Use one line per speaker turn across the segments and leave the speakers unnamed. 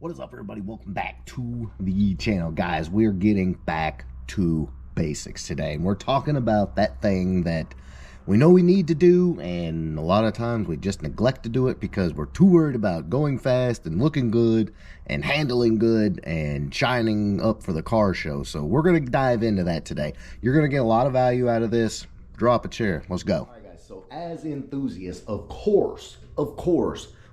What is up, everybody? Welcome back to the channel. Guys, we're getting back to basics today, and we're talking about that thing that we know we need to do, and a lot of times we just neglect to do it because we're too worried about going fast and looking good and handling good and shining up for the car show. So we're going to dive into that today. You're going to get a lot of value out of this. Drop a chair. Let's go. All right, guys. So as enthusiasts, of course,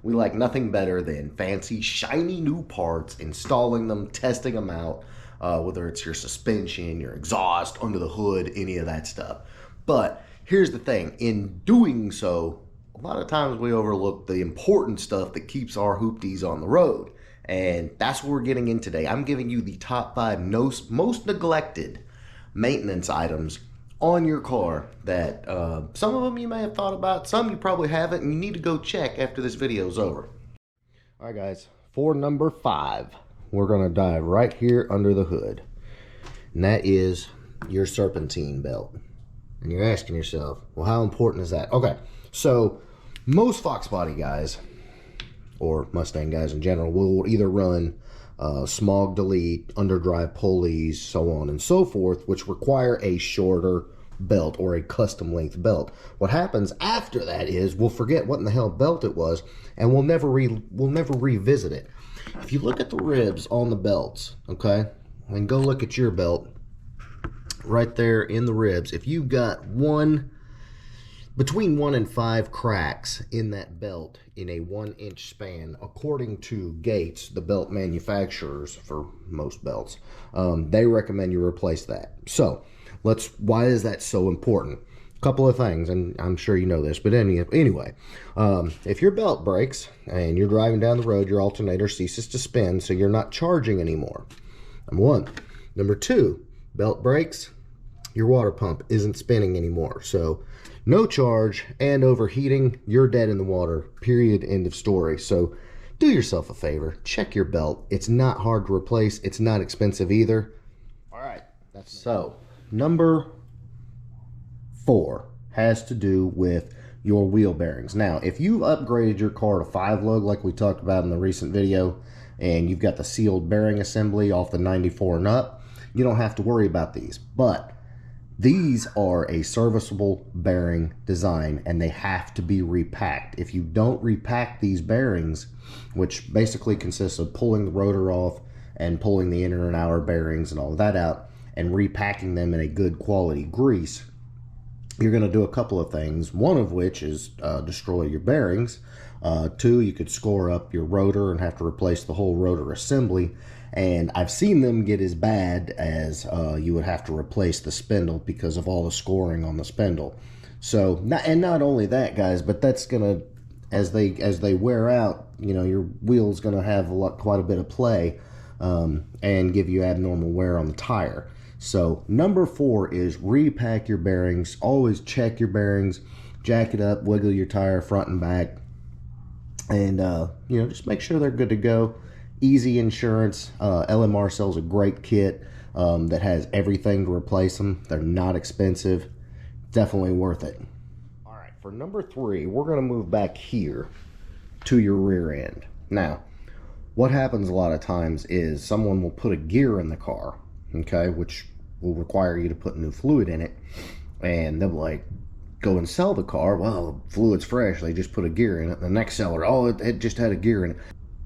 we like nothing better than fancy, shiny new parts, installing them, testing them out, whether it's your suspension, your exhaust, under the hood, any of that stuff. But here's the thing. In doing so, a lot of times we overlook the important stuff that keeps our hoopties on the road. And that's what we're getting in today. I'm giving you the top 5 most neglected maintenance items on your car that some of them you may have thought about, some you probably haven't, and you need to go check after this video is over. All right, guys, for number 5, we're going to dive right here under the hood, and that is your serpentine belt. And you're asking yourself, well, how important is that? Okay, so most Fox body guys, or Mustang guys in general, will either run smog delete, underdrive pulleys, so on and so forth, which require a shorter belt or a custom length belt. What happens after that is we'll forget what in the hell belt it was, and we'll never revisit it. If you look at the ribs on the belts, okay, and go look at your belt right there in the ribs, if you've got between 1 and 5 cracks in that belt in a 1-inch span, according to Gates, the belt manufacturers for most belts, they recommend you replace that. So why is that so important? A couple of things, and I'm sure you know this, but anyway, if your belt breaks and you're driving down the road, your alternator ceases to spin, so you're not charging anymore. Number 1. Number 2, belt breaks, your water pump isn't spinning anymore, so no charge and overheating, you're dead in the water, period, end of story. So do yourself a favor, check your belt. It's not hard to replace, it's not expensive either. All right, so number 4 has to do with your wheel bearings. Now, if you've upgraded your car to 5-lug like we talked about in the recent video, and you've got the sealed bearing assembly off the 94 and up, you don't have to worry about these. But these are a serviceable bearing design, and they have to be repacked. If you don't repack these bearings, which basically consists of pulling the rotor off and pulling the inner and outer bearings and all of that out and repacking them in a good quality grease, you're going to do a couple of things, one of which is destroy your bearings. 2, you could score up your rotor and have to replace the whole rotor assembly. And I've seen them get as bad as you would have to replace the spindle because of all the scoring on the spindle. So, not only that, guys, but that's gonna, as they wear out, you know, your wheel's gonna have quite a bit of play and give you abnormal wear on the tire. So number 4 is repack your bearings. Always check your bearings, jack it up, wiggle your tire front and back, and you know, just make sure they're good to go. Easy insurance. LMR sells a great kit that has everything to replace them. They're not expensive. Definitely worth it. All right, for number 3, we're going to move back here to your rear end. Now, what happens a lot of times is someone will put a gear in the car, okay, which will require you to put new fluid in it, and they'll like go and sell the car. Well, fluid's fresh, they just put a gear in it. The next seller, oh, it just had a gear in it.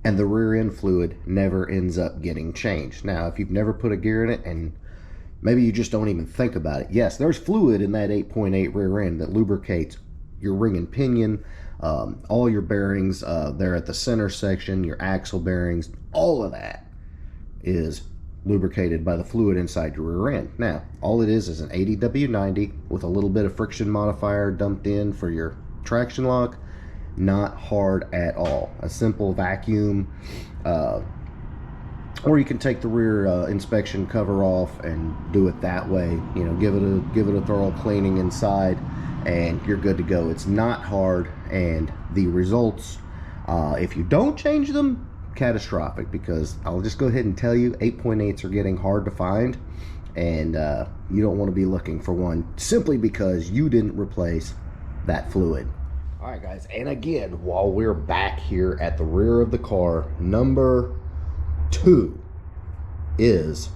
And the rear end fluid never ends up getting changed. Now, if you've never put a gear in it, and maybe you just don't even think about it, yes, there's fluid in that 8.8 rear end that lubricates your ring and pinion, all your bearings there at the center section, your axle bearings, all of that is lubricated by the fluid inside your rear end. Now, all it is an 80W90 with a little bit of friction modifier dumped in for your traction lock. Not hard at all. A simple vacuum, or you can take the rear inspection cover off and do it that way. You know, give it a thorough cleaning inside, and you're good to go. It's not hard, and the results, if you don't change them, catastrophic. Because I'll just go ahead and tell you, 8.8s are getting hard to find, and you don't want to be looking for one simply because you didn't replace that fluid. All right, guys, and again, while we're back here at the rear of the car, number 2 is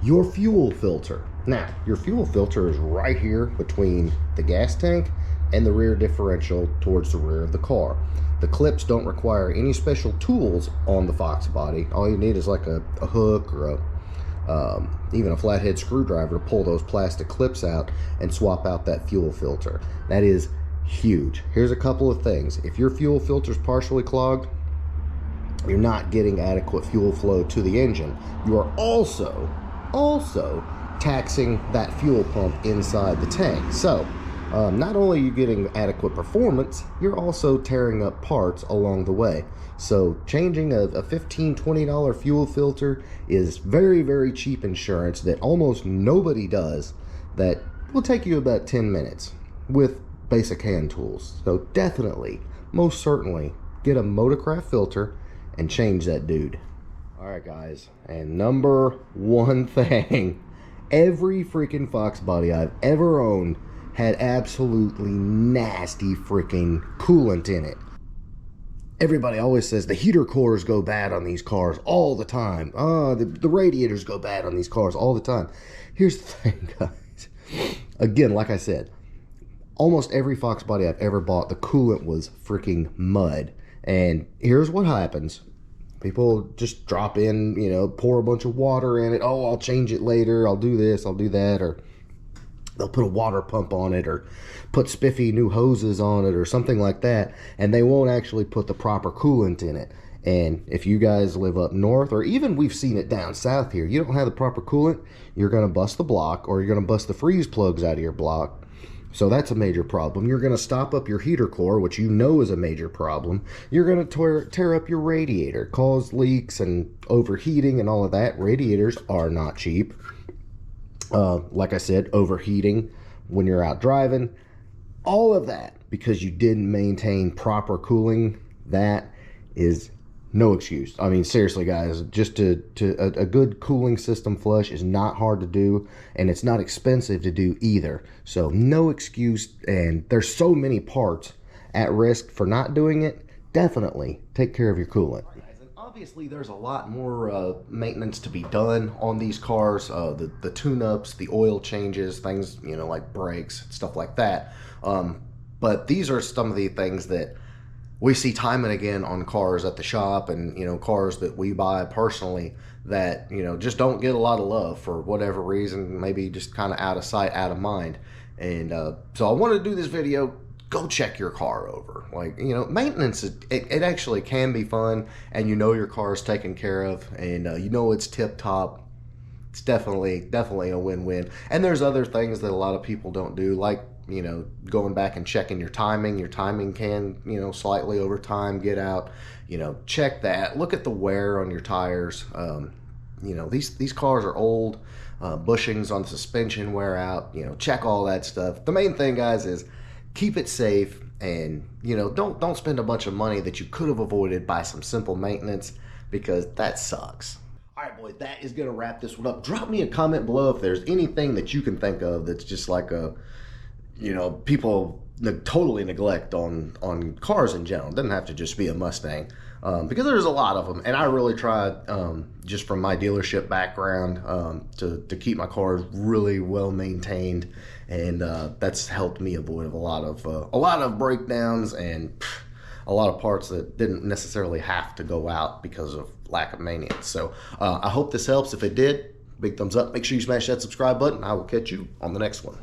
your fuel filter. Now, your fuel filter is right here between the gas tank and the rear differential towards the rear of the car. The clips don't require any special tools on the Fox body. All you need is like a hook or even a flathead screwdriver to pull those plastic clips out and swap out that fuel filter. That is huge. Here's a couple of things. If your fuel filter is partially clogged, you're not getting adequate fuel flow to the engine. You are also taxing that fuel pump inside the tank. So not only are you getting adequate performance, you're also tearing up parts along the way. So changing a $15, $20 fuel filter is very, very cheap insurance that almost nobody does, that will take you about 10 minutes with basic hand tools. So definitely, most certainly, get a Motorcraft filter and change that dude. Alright guys, and number one thing, every freaking Fox body I've ever owned had absolutely nasty freaking coolant in it. Everybody always says the heater cores go bad on these cars all the time. The radiators go bad on these cars all the time. Here's the thing, guys. Again, like I said, almost every Fox body I've ever bought, the coolant was freaking mud. And here's what happens. People just drop in, you know, pour a bunch of water in it. Oh, I'll change it later. I'll do this, I'll do that. Or they'll put a water pump on it, or put spiffy new hoses on it, or something like that. And they won't actually put the proper coolant in it. And if you guys live up north, or even we've seen it down south here, you don't have the proper coolant, you're going to bust the block, or you're going to bust the freeze plugs out of your block. So that's a major problem. You're going to stop up your heater core, which you know is a major problem. You're going to tear up your radiator, cause leaks and overheating and all of that. Radiators are not cheap. Like I said, overheating when you're out driving. All of that because you didn't maintain proper cooling. That is no excuse. I mean, seriously, guys, just a good cooling system flush is not hard to do, and it's not expensive to do either. So no excuse, and there's so many parts at risk for not doing it. Definitely take care of your coolant. And obviously, there's a lot more maintenance to be done on these cars. The tune-ups, the oil changes, things, you know, like brakes, stuff like that. But these are some of the things that we see time and again on cars at the shop, and, you know, cars that we buy personally that, you know, just don't get a lot of love for whatever reason, maybe just kind of out of sight, out of mind. And so I wanted to do this video. Go check your car over. Like, you know, maintenance, it actually can be fun, and you know your car is taken care of, and you know it's tip top. It's definitely a win-win. And there's other things that a lot of people don't do, like, you know, going back and checking your timing. Your timing can, you know, slightly over time get out. You know, check that. Look at the wear on your tires. You know, these cars are old. Bushings on the suspension wear out. You know, check all that stuff. The main thing, guys, is keep it safe, and, you know, don't spend a bunch of money that you could have avoided by some simple maintenance, because that sucks. All right, boys, that is going to wrap this one up. Drop me a comment below if there's anything that you can think of that's just like a, you know, people totally neglect on cars in general. It doesn't have to just be a Mustang, because there's a lot of them, and I really tried, just from my dealership background, to keep my cars really well maintained, and that's helped me avoid a lot of breakdowns and a lot of parts that didn't necessarily have to go out because of lack of maintenance. So I hope this helps. If it did, big thumbs up. Make sure you smash that subscribe button. I will catch you on the next one.